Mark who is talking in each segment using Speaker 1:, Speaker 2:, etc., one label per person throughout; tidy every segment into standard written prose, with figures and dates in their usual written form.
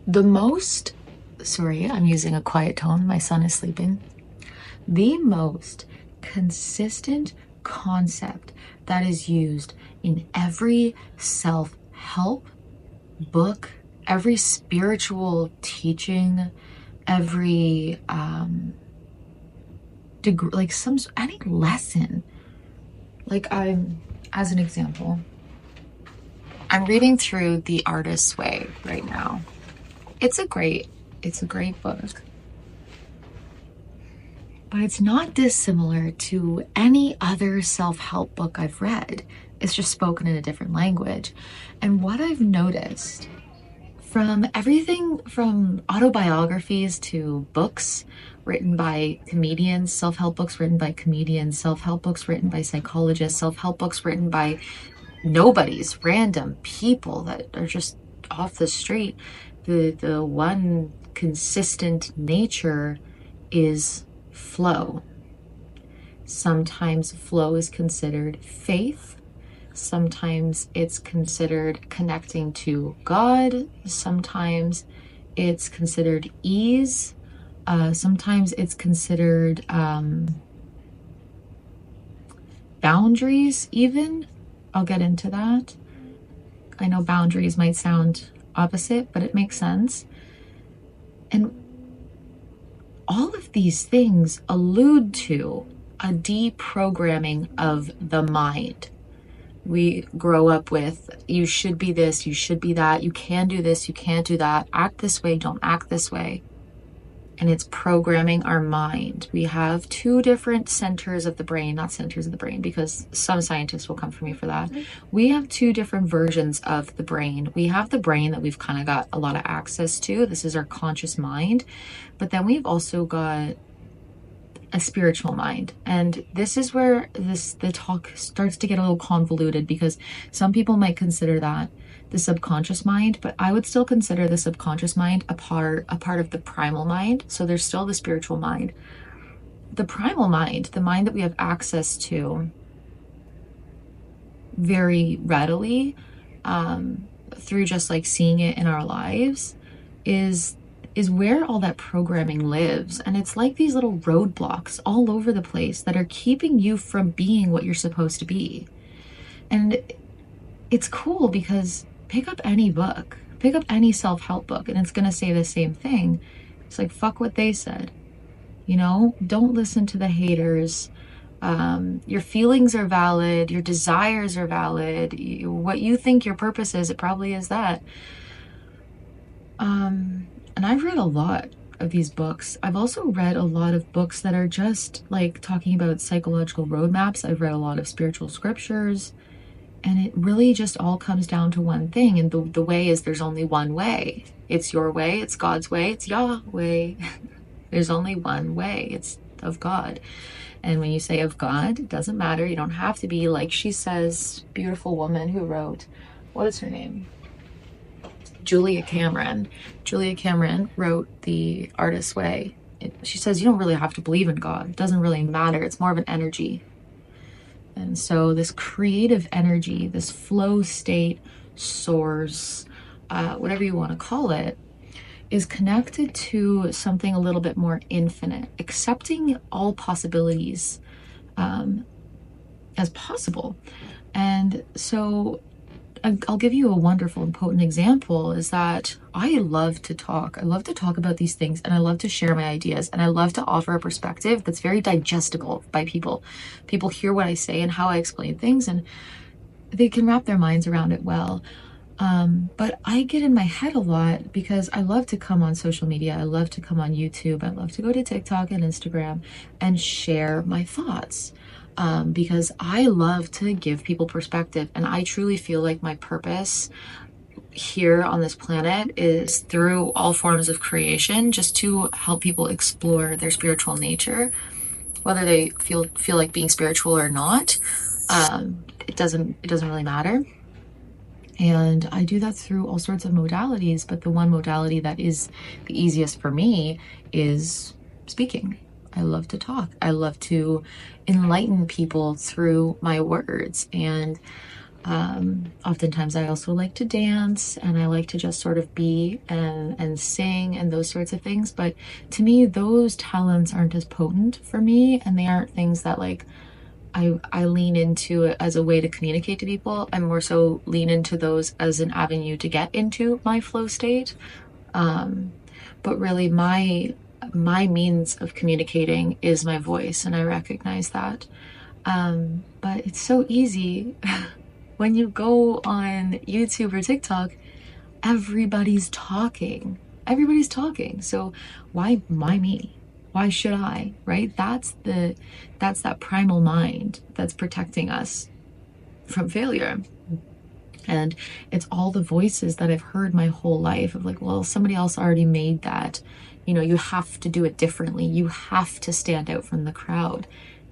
Speaker 1: The most, sorry, I'm using a quiet tone. My son is sleeping. The most consistent concept that is used in every self-help book, every spiritual teaching, every degree, like any lesson. Like as an example, I'm reading through The Artist's Way right now. It's a great book. But it's not dissimilar to any other self-help book I've read. It's just spoken in a different language. And what I've noticed from everything from autobiographies to books written by comedians, self-help books written by comedians, self-help books written by psychologists, self-help books written by nobodies, random people that are just off the street, the one consistent nature is flow. Sometimes flow is considered faith. Sometimes it's considered connecting to God. Sometimes it's considered ease. Sometimes it's considered boundaries even. I'll get into that. I know boundaries might sound opposite, but it makes sense. And all of these things allude to a deprogramming of the mind. We grow up with, you should be this, you should be that, you can do this, you can't do that, act this way, don't act this way. And it's programming our mind. We have two different centers of the brain, not centers of the brain, because some scientists will come for me for that. We have two different versions of the brain. We have the brain that we've kind of got a lot of access to. This is our conscious mind. But then we've also got a spiritual mind. And this is where the talk starts to get a little convoluted, because some people might consider that the subconscious mind, but I would still consider the subconscious mind a part of the primal mind. So there's still the spiritual mind. The primal mind, the mind that we have access to very readily through just like seeing it in our lives, is where all that programming lives. And it's like these little roadblocks all over the place that are keeping you from being what you're supposed to be. And it's cool because pick up any book, pick up any self-help book, and it's going to say the same thing. It's like, fuck what they said. You know, don't listen to the haters. Your feelings are valid. Your desires are valid. What you think your purpose is, it probably is that. And I've read a lot of these books. I've also read a lot of books that are just like talking about psychological roadmaps. I've read a lot of spiritual scriptures. And it really just all comes down to one thing. And the way is, there's only one way. It's your way. It's God's way. It's Yahweh. There's only one way. It's of God. And when you say of God, it doesn't matter. You don't have to be, like she says, beautiful woman who wrote, what is her name? Julia Cameron. Julia Cameron wrote The Artist's Way. She says you don't really have to believe in God. It doesn't really matter. It's more of an energy. And so this creative energy, this flow state, source, whatever you want to call it, is connected to something a little bit more infinite, accepting all possibilities as possible. And so I'll give you a wonderful and potent example, is that I love to talk. I love to talk about these things, and I love to share my ideas, and I love to offer a perspective that's very digestible by people. People hear what I say and how I explain things, and they can wrap their minds around it well. But I get in my head a lot because I love to come on social media. I love to come on YouTube. I love to go to TikTok and Instagram and share my thoughts. Because I love to give people perspective, and I truly feel like my purpose here on this planet is through all forms of creation, just to help people explore their spiritual nature, whether they feel like being spiritual or not. It doesn't really matter. And I do that through all sorts of modalities, but the one modality that is the easiest for me is speaking. I love to talk. I love to enlighten people through my words. And Oftentimes I also like to dance, and I like to just sort of be and sing and those sorts of things. But to me, those talents aren't as potent for me, and they aren't things that like I lean into it as a way to communicate to people. I more so lean into those as an avenue to get into my flow state. But really my means of communicating is my voice, and I recognize that. But it's so easy when you go on YouTube or TikTok, everybody's talking. Everybody's talking. So why me? Why should I? Right? That's that primal mind that's protecting us from failure. And it's all the voices that I've heard my whole life of like, well, somebody else already made that. You know, you have to do it differently. You have to stand out from the crowd.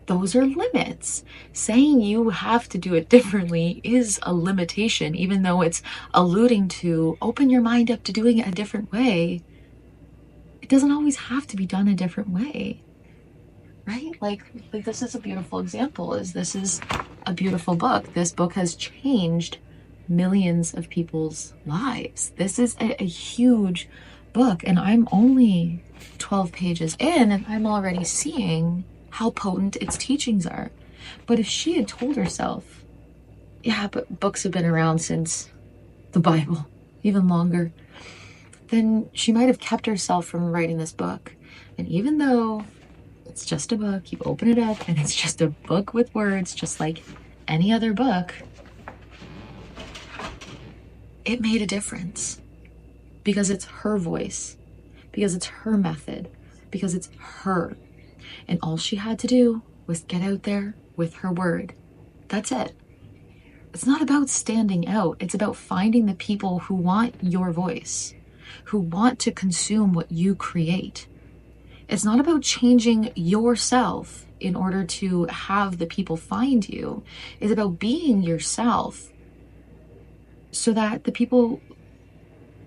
Speaker 1: Those are limits. Saying you have to do it differently is a limitation, even though it's alluding to open your mind up to doing it a different way. It doesn't always have to be done a different way, right? Like this is a beautiful example. This is a beautiful book. This book has changed millions of people's lives. This is a huge book, and I'm only 12 pages in, and I'm already seeing how potent its teachings are. But if she had told herself, yeah, but books have been around since the Bible, even longer, then she might have kept herself from writing this book. And even though it's just a book, you open it up and it's just a book with words, just like any other book, it made a difference because it's her voice, because it's her method, because it's her. And all she had to do was get out there with her word. That's it. It's not about standing out. It's about finding the people who want your voice, who want to consume what you create. It's not about changing yourself in order to have the people find you. It's about being yourself so that the people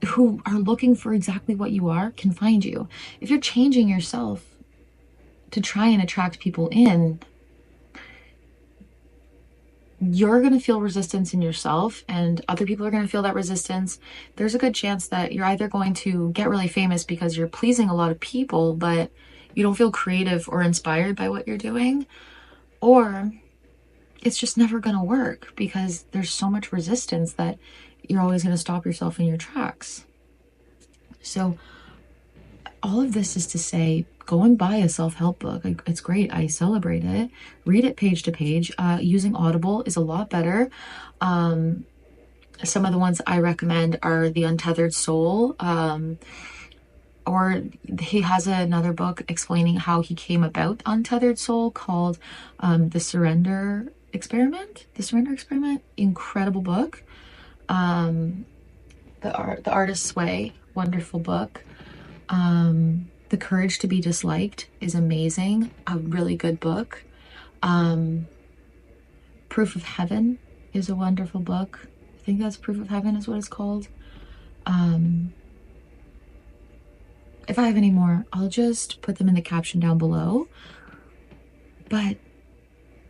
Speaker 1: who are looking for exactly what you are can find you. If you're changing yourself to try and attract people in, you're going to feel resistance in yourself, and other people are going to feel that resistance. There's a good chance that you're either going to get really famous because you're pleasing a lot of people, but you don't feel creative or inspired by what you're doing, or it's just never going to work because there's so much resistance that you're always going to stop yourself in your tracks. So all of this is to say, go and buy a self-help book. It's great. I celebrate it. Read it page to page. Using Audible is a lot better. Some of the ones I recommend are The Untethered Soul, or he has another book explaining how he came about Untethered Soul called The Surrender Experiment. The Surrender Experiment, incredible book. The Artist's Way, wonderful book. The Courage to be Disliked is amazing, a really good book. Proof of Heaven is a wonderful book. I think that's Proof of Heaven is what it's called. If I have any more, I'll just put them in the caption down below. But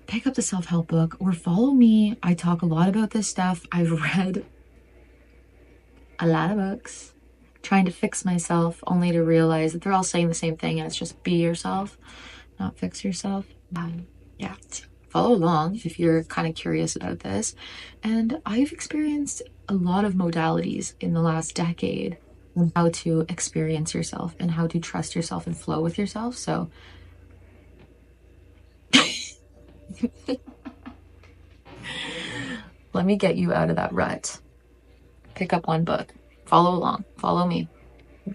Speaker 1: pick up the self-help book or follow me. I talk a lot about this stuff. I've read a lot of books trying to fix myself, only to realize that they're all saying the same thing, and it's just be yourself, not fix yourself. Yeah, follow along if you're kind of curious about this. And I've experienced a lot of modalities in the last decade on how to experience yourself and how to trust yourself and flow with yourself. So let me get you out of that rut. Pick up one book. Follow along. Follow me.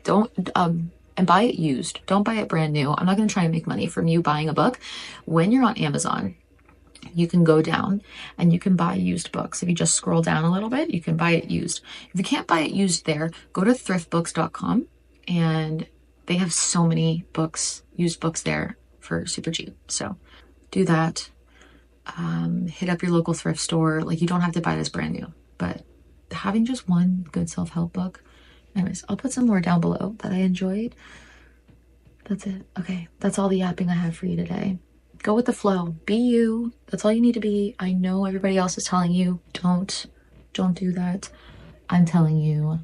Speaker 1: Don't and buy it used. Don't buy it brand new. I'm not going to try and make money from you buying a book. When you're on Amazon, you can go down and you can buy used books. If you just scroll down a little bit, you can buy it used. If you can't buy it used there, go to thriftbooks.com, and they have so many books, used books there for super cheap. So do that. Hit up your local thrift store. Like, you don't have to buy this brand new, but having just one good self-help book. Anyways, I'll put some more down below that I enjoyed. That's it. Okay, that's all the yapping I have for you today. Go with the flow. Be you. That's all you need to be. I know everybody else is telling you, don't do that. I'm telling you,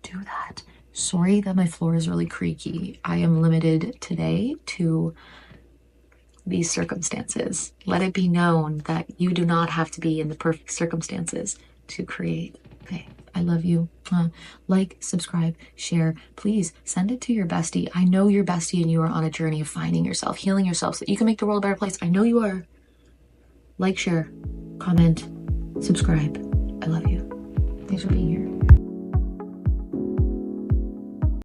Speaker 1: do that. Sorry that my floor is really creaky. I am limited today to these circumstances. Let it be known that you do not have to be in the perfect circumstances to create. Okay, I love you. Like, subscribe, share. Please send it to your bestie. I know your bestie and you are on a journey of finding yourself, healing yourself so that you can make the world a better place. I know you are. Like, share, comment, subscribe. I love you. Thanks for being here.